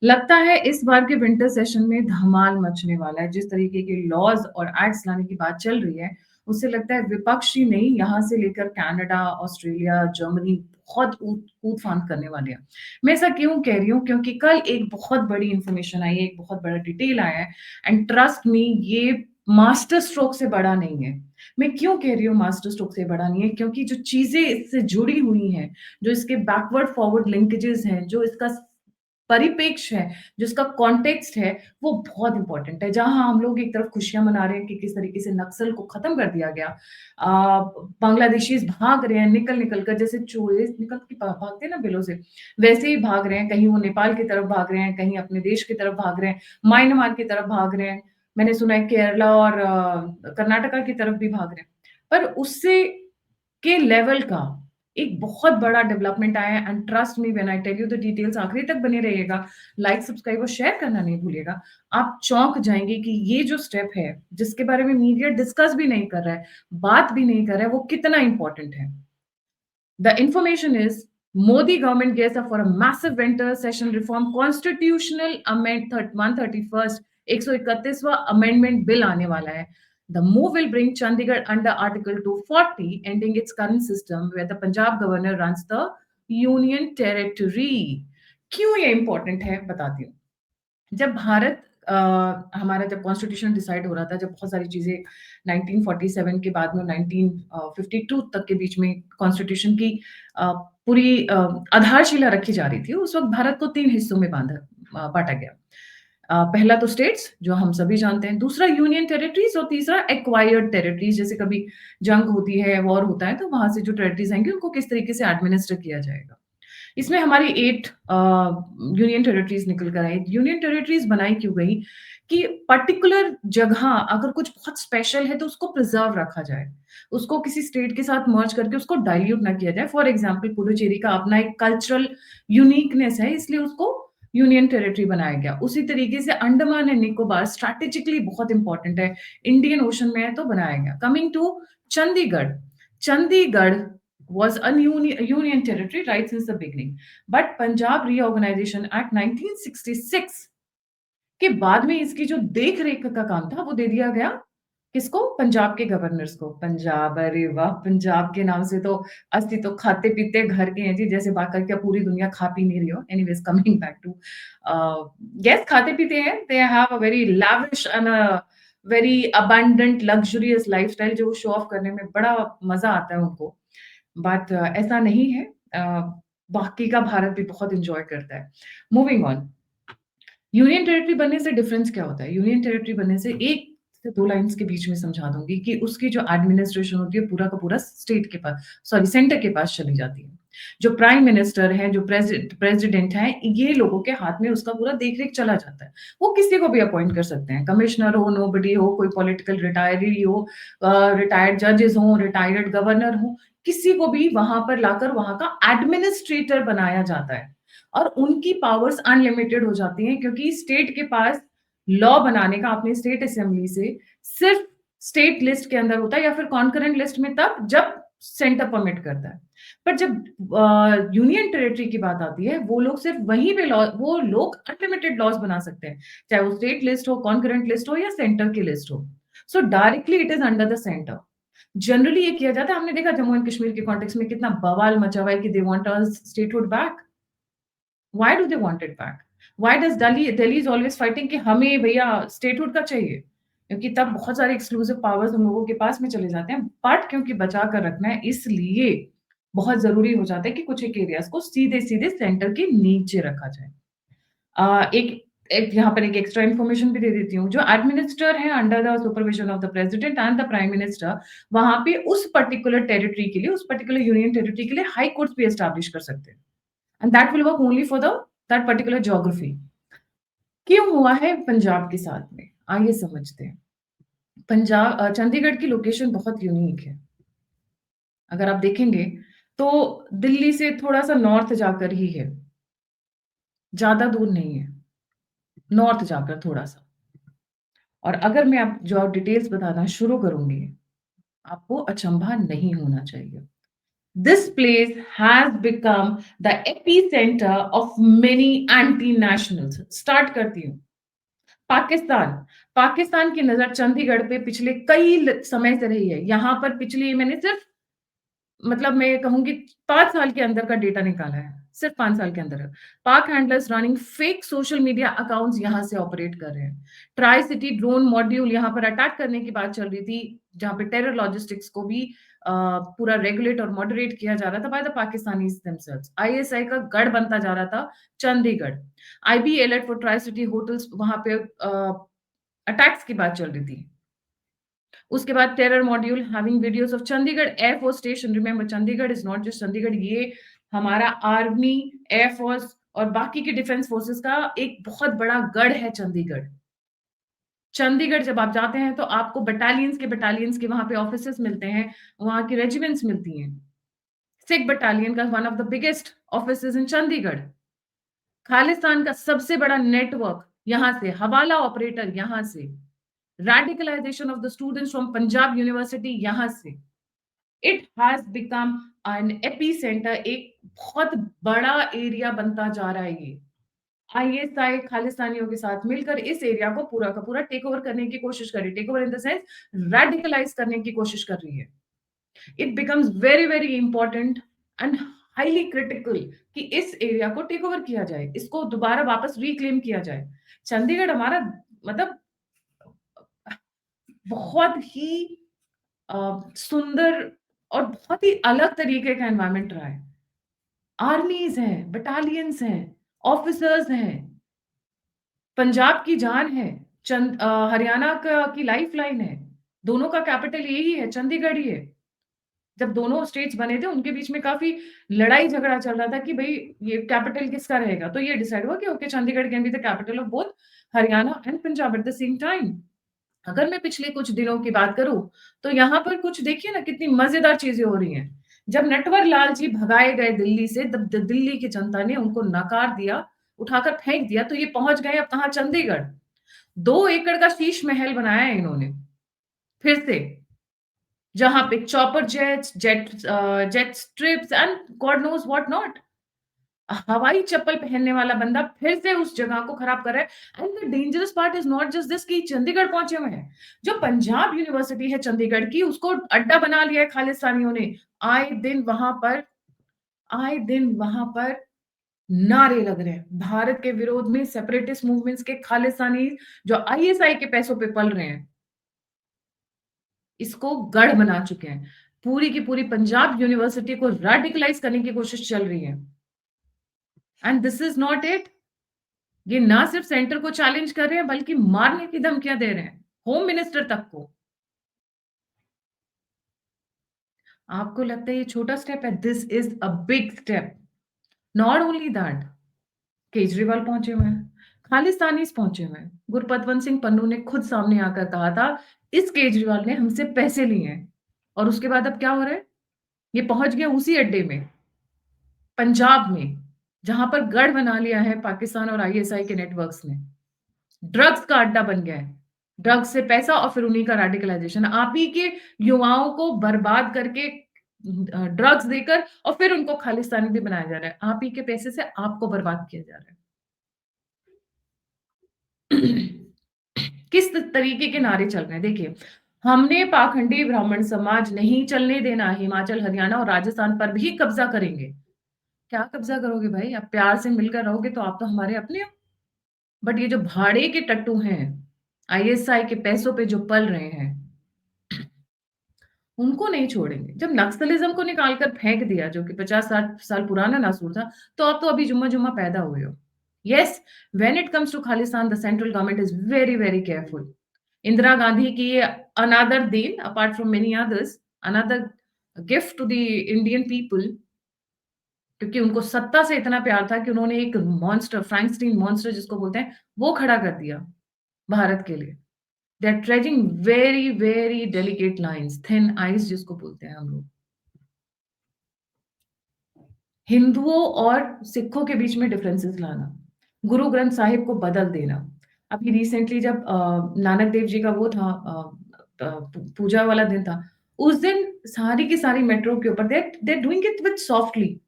लगता है इस बार के विंटर सेशन में धमाल मचने वाला है। जिस तरीके के लॉज़ और एक्ट्स लाने की बात चल रही है, उससे लगता है विपक्ष ही नहीं, यहाँ से लेकर कनाडा, ऑस्ट्रेलिया, जर्मनी बहुत कूद-फांद करने वाले हैं। मैं ऐसा क्यों कह रही हूँ? क्योंकि कल एक बहुत बड़ी इन्फॉर्मेशन आई है, एक बहुत बड़ा डिटेल आया है एंड ट्रस्ट मी ये मास्टर स्ट्रोक से बड़ा नहीं है। मैं क्यों कह रही हूँ मास्टर स्ट्रोक से बड़ा नहीं है? क्योंकि जो चीज़ें इससे जुड़ी हुई हैं, जो इसके बैकवर्ड फॉरवर्ड लिंकेजेस हैं, जो इसका परिप्रेक्ष्य है, जो इसका कॉन्टेक्स्ट है, वो बहुत इम्पोर्टेंट है। जहाँ हम लोग एक तरफ खुशियाँ मना रहे हैं कि किस तरीके से नक्सल को खत्म कर दिया गया। बांग्लादेशीज़ भाग रहे हैं निकल-निकल कर जैसे चूहे निकल के भागते हैं ना बिलों से, वैसे ही भाग रहे हैं। कहीं वो नेपाल की तरफ भाग रहे हैं, कहीं अपने देश की तरफ भाग रहे हैं, म्यांमार की तरफ भाग रहे हैं। मैंने सुना है केरला और कर्नाटका की तरफ भी भाग रहे हैं। पर उससे के लेवल का एक बहुत बड़ा डेवलपमेंट आया है and trust me when I tell you the details आखिरी तक बने रहिएगा। लाइक, सब्सक्राइब और शेयर करना नहीं भूलिएगा। आप चौंक जाएँगे कि ये जो स्टेप है, जिसके बारे में मीडिया डिस्कस भी नहीं कर रहा है, बात भी नहीं कर रहा है, वो कितना इम्पोर्टेंट है। The information is Modi government gears up for a massive winter session reform constitutional amend 131st 131वां amendment bill आने वाला है. The move will bring Chandigarh under Article 240, ending its current system where the Punjab governor runs the union territory. क्यों ये important है बताती हूँ। जब भारत हमारा जब कॉन्स्टिट्यूशन डिसाइड हो रहा था, जब बहुत सारी चीज़ें 1947 के बाद में 1952 तक के बीच में कॉन्स्टिट्यूशन की पूरी आधारशिला रखी जा रही थी। उस वक़्त भारत को 3 हिस्सों में बाँटा गया। पहला तो स्टेट्स जो हम सभी जानते हैं, दूसरा यूनियन टेरिटरीज़ और तीसरा एक्वायर्ड टेरिटरीज़ जैसे कभी जंग होती है, वॉर होता है, तो वहाँ से जो टेरिटरीज़ आएँगी उनको किस तरीके से एडमिनिस्टर किया जाएगा। इसमें हमारी 8 यूनियन टेरिटरीज़ निकल कर आई। यूनियन टेरिटरीज़ बनाई क्यों गई? कि पर्टिकुलर जगह अगर कुछ बहुत स्पेशल है तो उसको प्रिज़र्व रखा जाए। उसको किसी स्टेट के साथ मर्ज करके उसको डाइल्यूट ना किया जाए। फॉर एग्ज़ाम्पल पुडुचेरी का अपना एक कल्चरल यूनिकनेस है इसलिए उसको यूनियन टेरिटरी बनाया गया। उसी तरीके से अंडमान एंड निकोबार स्ट्रैटेजिकली बहुत इम्पोर्टेंट है। इंडियन ओशन में है तो बनाया गया। Coming to Chandigarh. Chandigarh was a union territory right since the beginning. But Punjab Reorganization Act 1966 के बाद में इसकी जो देख-रेख का काम था, वो दे दिया गया किसको? पंजाब के गवर्नर्स को। पंजाब, अरे वाह! पंजाब के नाम से तो अस्ति तो खाते-पीते घर के हैं जी, जैसे बाकी क्या पूरी दुनिया खा पी नहीं रही हो। Anyways coming back to yes खाते-पीते हैं। They have a very lavish and a very abundant luxurious lifestyle जो शो ऑफ करने में बड़ा मज़ा आता है उनको। बट ऐसा नहीं है। बाकी का भारत भी बहुत एन्जॉय करता है। Moving on. यूनियन टेरिटरी बनने से डिफरेंस क्या होता है? यूनियन टेरिटरी बनने से 1 से 2 लाइन्स के बीच में समझा दूँगी कि उसकी जो एडमिनिस्ट्रेशन होती है पूरा का पूरा स्टेट के पास सॉरी सेंटर के पास चली जाती है। जो प्राइम मिनिस्टर हैं, जो प्रेज़िडेंट हैं, ये लोगों के हाथ में उसका पूरा देख-रेख चला जाता है। वो किसी को भी अपॉइंट कर सकते हैं, कमिश्नर हो, नोबडी हो, कोई पॉलिटिकल रिटायरी हो, रिटायर्ड जजेस हों, रिटायर्ड गवर्नर हो, किसी को भी वहाँ पर लाकर वहाँ का एडमिनिस्ट्रेटर बनाया जाता है। और उनकी पावर्स अनलिमिटेड हो जाती हैं क्योंकि स्टेट के पास लॉ बनाने का अपने स्टेट असेंबली से सिर्फ स्टेट लिस्ट के अंदर होता है या फिर कॉन्करेंट लिस्ट में तब जब सेंटर परमिट करता है। पर जब यूनियन टेरिटरी की बात आती है, वो लोग सिर्फ वहीं पे लॉ वो लोग अनलिमिटेड लॉज़ बना सकते हैं। चाहे वो स्टेट लिस्ट हो, कॉन्करेंट लिस्ट हो या सेंटर की लिस्ट हो। सो directly it is under the centre. Generally ये किया जाता है, हमने देखा जम्मू एंड कश्मीर के कॉन्टेक्स्ट में कितना बवाल मचा हुआ है कि they want us statehood back. Why do they want it back? Why does Delhi is always fighting कि हमें भैया स्टेटहुड का चाहिए? क्योंकि तब बहुत सारे एक्सक्लूसिव पावर्स उन लोगों के पास में चले जाते हैं। बट क्योंकि बचा कर रखना है इसलिए बहुत ज़रूरी हो जाता है कि कुछ एक एरियाज़ को सीधे-सीधे सेंटर के नीचे रखा जाए। एक एक यहाँ पर एक एक्स्ट्रा इन्फॉर्मेशन भी दे देती हूँ। जो एडमिनिस्टर है under the supervision of the president and the prime minister, वहाँ पे उस पर्टिकुलर टेरिटरी के लिए, उस पर्टिकुलर यूनियन टेरिटरी के लिए हाई कोर्ट्स भी एस्टेब्लिश कर सकते हैं। And that will work only for the that particular geography. क्यों हुआ है पंजाब के साथ में? आइए समझते हैं। चंडीगढ़ की लोकेशन बहुत यूनिक है। अगर आप देखेंगे तो दिल्ली से थोड़ा-सा नॉर्थ जाकर ही है। ज़्यादा दूर नहीं है, नॉर्थ जाकर थोड़ा-सा। और अगर मैं अब जो डिटेल्स बताना शुरू करूँगी, आपको अचंभा नहीं होना चाहिए। This place has become the epicenter of many anti-nationals. Start करती हूँ। पाकिस्तान। पाकिस्तान की नज़र चंडीगढ़ पे पिछले कई समय से रही है। यहाँ पर पिछली मैंने सिर्फ मतलब मैं कहूँगी 5 साल के अंदर का डेटा निकाला है, सिर्फ 5 साल के अंदर। पाक handlers running fake social media accounts यहाँ से ऑपरेट कर रहे हैं। ट्राई सिटी ड्रोन मॉड्यूल यहाँ पर अटैक करने की बात चल रही थी, जहाँ पे टेरर लॉजिस्टिक्स को भी पूरा रेगुलेट और मॉडरेट किया जा रहा था by the Pakistanis themselves. ISI का गढ़ बनता जा रहा था Chandigarh. IB alert for tri city hotels वहाँ पे अटैक्स की बात चल रही थी। उसके बाद terror module having videos of Chandigarh air force station. Remember Chandigarh is not just Chandigarh, ये हमारा आर्मी, एयरफोर्स और बाकी के डिफेंस फोर्सेस का एक बहुत बड़ा गढ़ है चंडीगढ़। चंडीगढ़ जब आप जाते हैं तो आपको बटालियंस के वहां पे ऑफिसर्स मिलते हैं, वहां की रेजिमेंट्स मिलती हैं। सिख बटालियन का one of the biggest officers in Chandigarh. Khalistan का सबसे बड़ा नेटवर्क यहां से, हवाला ऑपरेटर यहां से, radicalization of the students from Punjab University यहाँ से। It has become an epicenter, एक बहुत बड़ा एरिया बनता जा रहा है ये। आईएसआई खालिस्तानियों के साथ मिलकर इस एरिया को पूरा का पूरा टेक ओवर करने की कोशिश कर रही है। Take over in the sense radicalise करने की कोशिश कर रही है। It becomes very very important and highly critical कि इस एरिया को टेक ओवर किया जाए, इसको दोबारा वापस रिक्लेम किया जाए। चंडीगढ़ हमारा मतलब बहुत ही सुंदर और बहुत ही अलग तरीके का एनवायरनमेंट रहा है। आर्मीज़ हैं, बटालियंस हैं, ऑफिसर्स हैं, पंजाब की जान है, हरियाणा का की लाइफलाइन है। दोनों का कैपिटल यही है, चंडीगढ़ ही है। जब दोनों स्टेट्स बने थे, उनके बीच में काफ़ी लड़ाई-झगड़ा चल रहा था कि भई ये कैपिटल किसका रहेगा? तो ये डिसाइड हुआ कि okay Chandigarh can be the capital of both Haryana and Punjab at the same time. अगर मैं पिछले कुछ दिनों की बात करूँ, तो यहाँ पर कुछ देखिए ना कितनी मज़ेदार चीज़ें हो रही हैं। जब नटवर लाल जी भगाए गए दिल्ली से, तब द दिल्ली की जनता ने उनको नकार दिया, उठाकर फेंक दिया, तो ये पहुँच गए अब कहाँ? चंडीगढ़। 2 एकड़ का शीश महल बनाया है इन्होंने, फिर से, जहाँ पे chopper jets, jet strips and God nose what not. हवाई चप्पल पहनने वाला बंदा फिर से उस जगह को खराब कर रहा है। And the dangerous part is not just this कि चंडीगढ़ पहुंचे हुए हैं। जो पंजाब यूनिवर्सिटी है चंडीगढ़ की, उसको अड्डा बना लिया है खालिस्तानियों ने। आए दिन वहां पर आए दिन वहां पर नारे लग रहे हैं भारत के विरोध में। सेपरेटिस्ट मूवमेंट्स के खालिस्तानी जो आईएसआई के पैसों पे पल रहे हैं, इसको गढ़ बना चुके हैं। पूरी की पूरी पंजाब यूनिवर्सिटी को रेडिकलाइज करने की कोशिश चल रही है। And this is not it. ये ना सिर्फ सेंटर को चैलेंज कर रहे हैं, बल्कि मारने की धमकियां दे रहे हैं, होम मिनिस्टर तक को। आपको लगता है ये छोटा स्टेप है? This is a big step. Not only that, Kejriwal पहुंचे हुए हैं, खालिस्तानीज पहुंचे हुए हैं। गुरपतवंत सिंह पन्नू ने खुद सामने आकर कहा था, इस केजरीवाल ने हमसे पैसे लिए हैं। और उसके बाद अब क्या हो रहा है? ये पहुंच गया उसी अड्डे में, पंजाब में, जहां पर गढ़ बना लिया है पाकिस्तान और आईएसआई के नेटवर्क्स ने। ड्रग्स का अड्डा बन गया है। ड्रग्स से पैसा और फिर उन्हीं का रेडिकलाइजेशन। आप ही के युवाओं को बर्बाद करके ड्रग्स देकर और फिर उनको खालिस्तानी भी बनाया जा रहा है। आप ही के पैसे से आपको बर्बाद किया जा रहा है। किस तरीके के नारे चल रहे हैं देखिए। हमने पाखंडी ब्राह्मण समाज नहीं चलने देना, हिमाचल, हरियाणा और राजस्थान पर भी कब्जा करेंगे। क्या कब्जा करोगे भाई? आप प्यार से मिलकर रहोगे तो आप तो हमारे अपने हो। बट ये जो भाड़े के टट्टू हैं, आईएसआई के पैसों पे जो पल रहे हैं, उनको नहीं छोड़ेंगे। जब नक्सलिज़्म को निकाल कर फेंक दिया, जो कि 50-60 साल पुराना नासूर था, तो आप तो अभी जुम्मा-जुम्मा पैदा हुए हो। Yes, when it comes to Khalistan, the central government is very, very careful. Indira Gandhi की ये another then, apart from many others, another gift to the Indian people, क्योंकि उनको सत्ता से इतना प्यार था कि उन्होंने एक मॉन्स्टर, फ्रैंकस्टीन मॉन्स्टर जिसको बोलते हैं, वो खड़ा कर दिया भारत के लिए। They are treading very, very delicate lines, thin ice जिसको बोलते हैं हम लोग। हिंदुओं और सिखों के बीच में डिफरेंसेस लाना, गुरु ग्रंथ साहिब को बदल देना। अभी रिसेंटली जब नानक देव जी का वो था पूजा वाला दिन था, उस दिन सारी की सारी मेट्रो के ऊपर they are doing it with softly.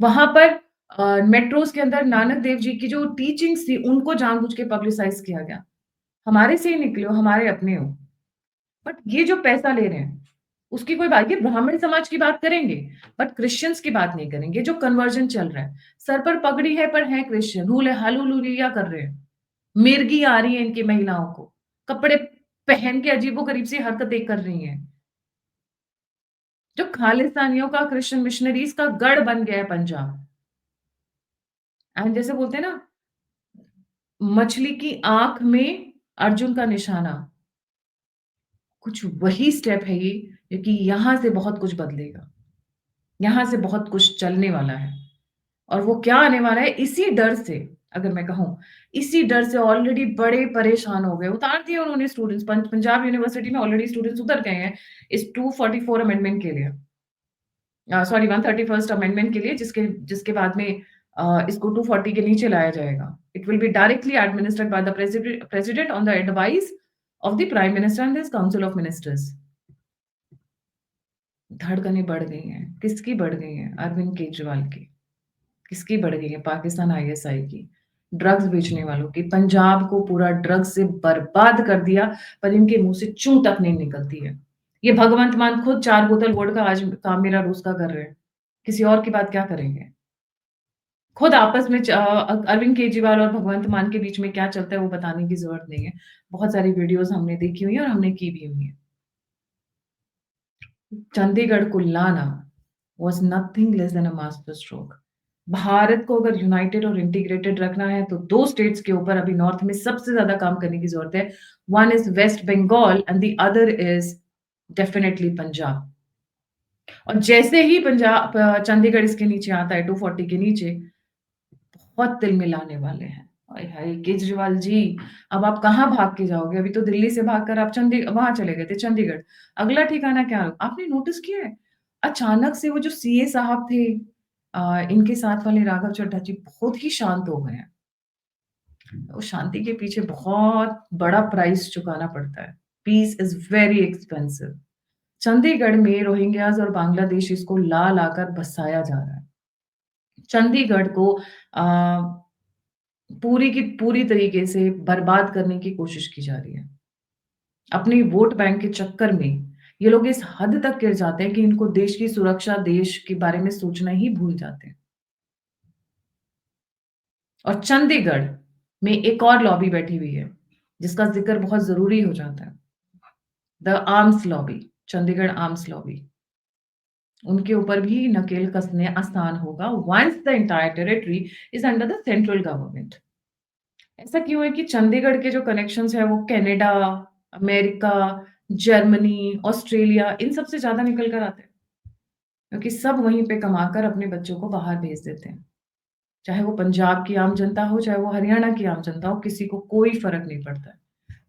वहाँ पर मेट्रोज़ के अंदर नानक देव जी की जो टीचिंग्स थी, उनको जानबूझ के पब्लिसाइज़ किया गया। हमारे से ही निकले हो, हमारे अपने हो। बट ये जो पैसा ले रहे हैं, उसकी कोई बात, ये ब्राह्मण समाज की बात करेंगे, बट क्रिश्चियंस की बात नहीं करेंगे, जो कन्वर्जन चल रहा है। सर पर पगड़ी है पर हैं क्रिश्चियन, हालेलुया कर रहे हैं। मिर्गी आ रही है इनकी महिलाओं को, कपड़े पहन के अजीबो-गरीब सी हरकतें कर रही हैं। जो खालिस्तानियों का, क्रिश्चियन मिशनरीज़ का गढ़ बन गया है पंजाब। एंड जैसे बोलते हैं ना, मछली की आँख में अर्जुन का निशाना, कुछ वही स्टेप है ये, क्योंकि यहाँ से बहुत कुछ बदलेगा। यहाँ से बहुत कुछ चलने वाला है। और वो क्या आने वाला है, इसी डर से, अगर मैं कहूँ, इसी डर से ऑलरेडी बड़े परेशान हो गए। उतार दिए उन्होंने स्टूडेंट्स, पंजाब यूनिवर्सिटी में ऑलरेडी स्टूडेंट्स उतर गए हैं इस 244 अमेंडमेंट के लिए। सॉरी, 131st अमेंडमेंट के लिए, जिसके जिसके बाद में इसको 240 के नीचे लाया जाएगा। It will be directly administered by the president on the advice of the prime minister and his council of ministers. धड़कनें बढ़ गई हैं। किसकी बढ़ गई हैं? अरविंद केजरीवाल की। किसकी बढ़ गई है? पाकिस्तान आईएसआई की। ड्रग्स बेचने वालों की। पंजाब को पूरा ड्रग्स से बर्बाद कर दिया, पर इनके मुँह से चूँ तक नहीं निकलती है। ये भगवंत मान खुद 4 बोतल वोडका आज काम मेरा रोज़ का कर रहे हैं। किसी और की बात क्या करेंगे? खुद आपस में अरविंद केजरीवाल और भगवंत मान के बीच में क्या चलता है वो बताने की ज़रूरत नहीं है। बहुत सारी वीडियोज़ हमने देखी हुई है और हमने की भी हुई है। चंडीगढ़ को लाना was nothing less than a master stroke. Bharat को अगर यूनाइटेड और इंटीग्रेटेड रखना है तो 2 स्टेट्स के ऊपर अभी नॉर्थ में सबसे ज़्यादा काम करने की ज़रूरत है। One is West Bengal and the other is definitely Punjab. और जैसे ही चंडीगढ़ इसके नीचे आता है 240 के नीचे, बहुत तिलमिलाने वाले हैं। हाय हाय! केजरीवाल जी, अब आप कहाँ भाग के जाओगे? अभी तो दिल्ली से भागकर आप वहाँ चले गए थे, चंडीगढ़। अगला ठिकाना क्या? आपने नोटिस किया है? अचानक से वो जो सीए साहब थे, इनके साथ वाले राघव चड्ढा जी, बहुत ही शांत हो गए हैं। वो शांति के पीछे बहुत बड़ा प्राइस चुकाना पड़ता है। Peace is very expensive. Chandigarh में रोहिंग्याज़ और बांग्लादेशीज़ को ला-ला कर बसाया जा रहा है। चंडीगढ़ को अ, पूरी की पूरी तरीके से बर्बाद करने की कोशिश की जा रही है। अपनी वोट बैंक के चक्कर में ये लोग इस हद तक गिर जाते हैं कि इनको देश की सुरक्षा, देश के बारे में सोचना ही भूल जाते हैं। और चंडीगढ़ में एक और लॉबी बैठी हुई है, जिसका ज़िक्र बहुत ज़रूरी हो जाता है। The arms lobby, Chandigarh arms lobby. उनके ऊपर भी नकेल कसने आसान होगा once the entire territory is under the central government. ऐसा क्यों है कि चंडीगढ़ के जो कनेक्शंस हैं वो कनाडा, अमेरिका, जर्मनी, ऑस्ट्रेलिया, इन सब से ज़्यादा निकल कर आते हैं। क्योंकि सब वहीं पे कमाकर अपने बच्चों को बाहर भेज देते हैं। चाहे वो पंजाब की आम जनता हो, चाहे वो हरियाणा की आम जनता हो, किसी को कोई फ़र्क नहीं पड़ता है।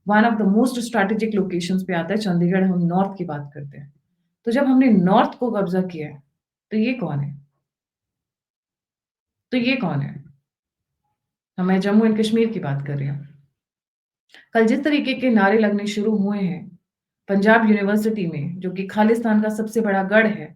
One of the most strategic locations पे आता है चंडीगढ़, हम नॉर्थ की बात करते हैं। तो जब हमने नॉर्थ को कब्ज़ा किया है, तो ये कौन है? तो ये कौन है? मैं जम्मू एंड कश्मीर की बात कर रही हूँ। कल जिस तरीके के नारे लगने शुरू हुए हैं, पंजाब यूनिवर्सिटी में, जो कि खालिस्तान का सबसे बड़ा गढ़ है,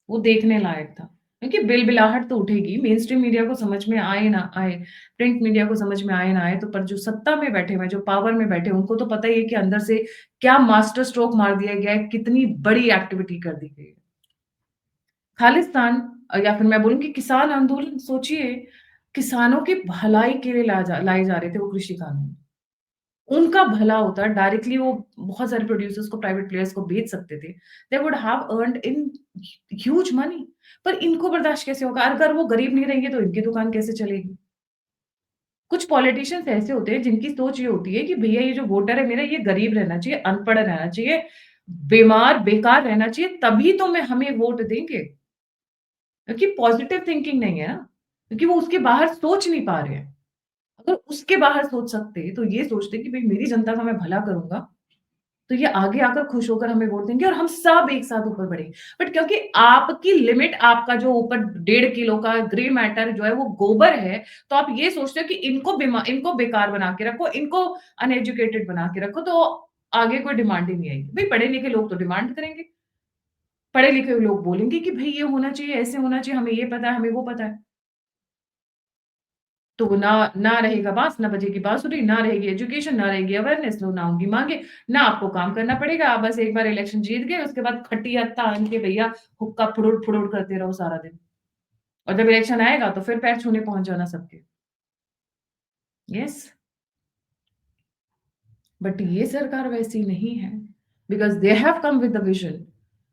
वो देखने लायक था। क्योंकि बिलबिलाहट तो उठेगी, मेन स्ट्रीम मीडिया को समझ में आए ना आए, प्रिंट मीडिया को समझ में आए ना आए, तो पर जो सत्ता में बैठे हुए हैं, जो पावर में बैठे हैं, उनको तो पता ही है कि अंदर से क्या मास्टर स्ट्रोक मार दिया गया है, कितनी बड़ी एक्टिविटी कर दी गई है। खालिस्तान, या फिर मैं बोलूँ कि किसान आंदोलन, सोचिए, किसानों की भलाई के लिए लाए जा रहे थे वो कृषि कानून। उनका भला होता, डायरेक्टली वो बहुत सारे प्रोड्यूसर्स को, प्राइवेट प्लेयर्स को बेच सकते थे। They would have earned in huge money. पर इनको बर्दाश्त कैसे होगा? अगर वो गरीब नहीं रहेंगे तो इनकी दुकान कैसे चलेगी? कुछ पॉलिटिशियंस ऐसे होते हैं जिनकी सोच ये होती है कि भैया ये जो वोटर है मेरा, ये गरीब रहना चाहिए, अनपढ़ रहना चाहिए, बीमार, बेकार रहना चाहिए, तभी तो मैं हमें वोट देंगे। क्योंकि पॉजिटिव थिंकिंग नहीं है ना, क्योंकि वो उसके बाहर सोच नहीं पा रहे हैं। अगर उसके बाहर सोच सकते, तो ये सोचते कि भई मेरी जनता का मैं भला करूँगा, तो ये आगे आकर खुश होकर हमें वोट देंगे और हम सब एक साथ ऊपर बढ़ेंगे। बट क्योंकि आपकी लिमिट, आपका जो ऊपर 1.5 किलो का ग्रे मैटर जो है वो गोबर है, तो आप ये सोचते हो कि इनको बेकार बना के रखो, इनको अनएजुकेटेड बना के रखो, तो आगे कोई डिमांड ही नहीं आएगी। भई पढ़े-लिखे लोग तो डिमांड करेंगे। पढ़े-लिखे लोग बोलेंगे कि भई ये होना चाहिए, ऐसे होना चाहिए, हमें ये पता है, हमें वो पता है। तो ना ना रहेगा बाँस, ना बजेगी बाँसुरी, ना रहेगी एजुकेशन, ना रहेगी अवेयरनेस, तो ना होंगी माँगे, ना आपको काम करना पड़ेगा। आप बस एक बार इलेक्शन जीत गए, उसके बाद खटिया तान के भैया हुक्का फुड़ुर-फुड़ुर करते रहो सारा दिन। और जब इलेक्शन आएगा तो फिर पैर छूने पहुँच जाना सबके। येस, बट ये सरकार वैसी नहीं है, because they have come with the vision.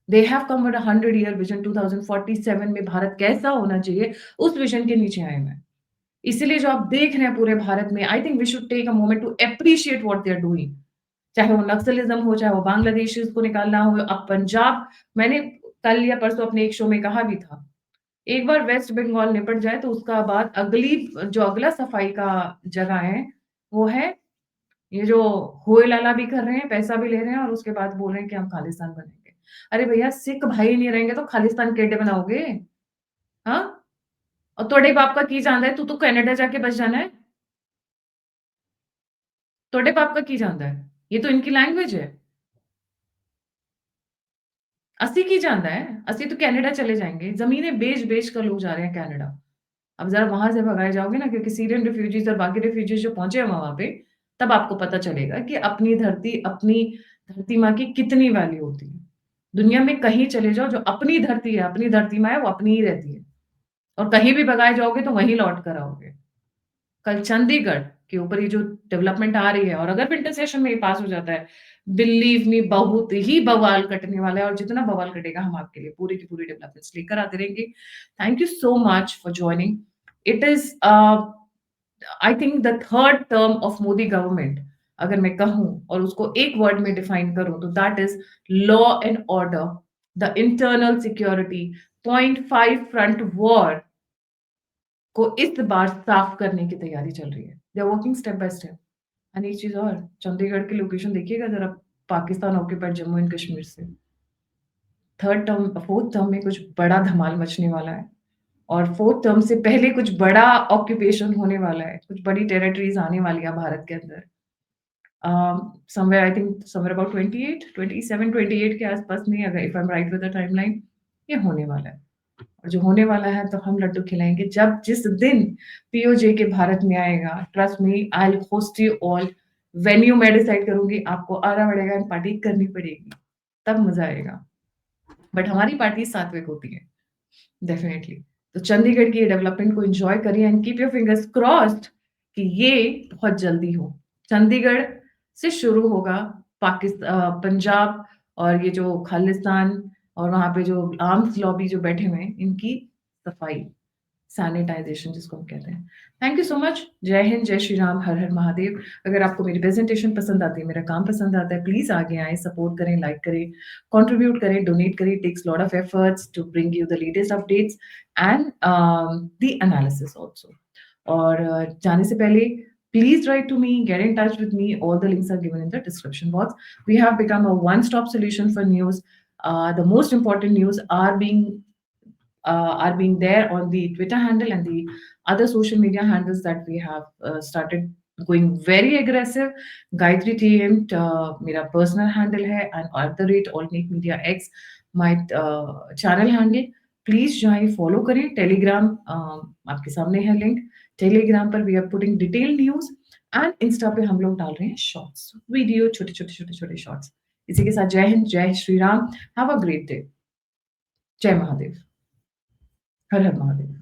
They have come with a 100 year vision 2047 में भारत कैसा होना चाहिए, उस विज़न के नीचे आए हुए हैं। इसीलिए जो आप देख रहे हैं पूरे भारत में, I think we should take a moment to appreciate what they are doing. चाहे वो नक्सलिज़्म हो, चाहे वो बांग्लादेशीज़ को निकालना हो, अब पंजाब। मैंने कल या परसों अपने एक शो में कहा भी था, एक बार वेस्ट बंगाल निपट जाए तो उसका बाद अगला सफाई का जगह है, वो है ये जो होए-लाला भी कर रहे हैं, पैसा भी ले रहे हैं और उसके बाद बोल रहे हैं कि हम खालिस्तान बनेंगे। अरे भैया सिख भाई नहीं रहेंगे तो खालिस्तान केडे बनाओगे? हाँ? और तोड़े बाप का की जांदा है, तू तो कनाडा जाके बस जाना है। तोड़े बाप का की जांदा है। ये तो इनकी लैंग्वेज है। असी की जांदा है, असी तो कनाडा चले जाएँगे। ज़मीनें बेच-बेच कर लोग जा रहे हैं कनाडा। अब ज़रा वहाँ से भगाए जाओगे ना, क्योंकि सीरियन रिफ्यूजीज़ और बाकी रिफ्यूजीज़ जो पहुँचे हैं वहाँ पे, तब आपको पता चलेगा कि अपनी धरती माँ की कितनी वैल्यू होती है। दुनिया में कहीं चले जाओ, जो अपनी धरती है, अपनी धरती माँ है, वो अपनी ही रहती है। और कहीं भी भगाए जाओगे तो वहीं लौट कर आओगे। कल चंडीगढ़ के ऊपर ये जो डेवलपमेंट आ रही है, और अगर विंटर सेशन में ये पास हो जाता है, बिलीव मी बहुत ही बवाल कटने वाला है, और जितना बवाल कटेगा हम आपके लिए पूरी की पूरी डेवलपमेंट्स लेकर आते रहेंगे। Thank you so much for joining. It is I think the third term of Modi government, अगर मैं कहूँ और उसको एक वर्ड में डिफाइन करूँ, तो that is law and order, the internal security, point 5 front war को इस बार साफ करने की तैयारी चल रही है। They are working step by step. And एक चीज़ और, चंडीगढ़ की लोकेशन देखिएगा ज़रा, पाकिस्तान ऑक्यूपाइड जम्मू एंड कश्मीर से। थर्ड टर्म फोर्थ टर्म में कुछ बड़ा धमाल मचने वाला है, और फोर्थ टर्म से पहले कुछ बड़ा ऑक्यूपेशन होने वाला है, कुछ बड़ी टेरिटरीज़ आने वाली है भारत के अंदर। Somewhere I think somewhere about 28, 27, 28 के आस-पास में, अगर if I am right with the timeline, ये होने वाला है। और जो होने वाला है तो हम लड्डू खिलाएँगे जब जिस दिन पीओजे के भारत में आएगा। Trust me, I will host you all. Venue मैं डिसाइड करूँगी, आपको आना पड़ेगा एंड पार्टी करनी पड़ेगी, तब मज़ा आएगा। बट हमारी पार्टी सात्विक होती है, डेफिनिटली। तो चंडीगढ़ की ये डेवलपमेंट को एन्जॉय करिए and keep your fingers crossed कि ये बहुत जल्दी हो। चंडीगढ़ से शुरू होगा पंजाब, और ये जो खालिस्तान और वहाँ पे जो आर्म्स लॉबी जो बैठे हुए हैं, इनकी सफाई। सैनिटाइज़ेशन जिसको हम कहते हैं। Thank you so much. जय हिंद, जय श्री राम, हर हर महादेव। अगर आपको मेरी प्रेज़ेंटेशन पसंद आती है, मेरा काम पसंद आता है, प्लीज़ आगे आएँ, सपोर्ट करें, लाइक करें, कंट्रीब्यूट करें, डोनेट करें। It takes lot of efforts to bring you the latest updates and the analysis also. और जाने से पहले please write to me, get in touch with me, all the links are given in the description box. We have become a one-stop solution for news. The most important news are being there on the Twitter handle and the other social media handles that we have started going very aggressive. Gayatri TM मेरा personal handle है, and @altmakeMediaX my channel handle. Please जाइए, follow करें। Telegram आपके सामने है link. Telegram पर we are putting detail news, and Insta पे हम लोग डाल रहे हैं शॉर्ट्स वीडियो, छोटे छोटे छोटे छोटे शॉर्ट्स। इसी के साथ जय हिंद, जय Shri Ram. Have a great day. जय महादेव। हर हर महादेव।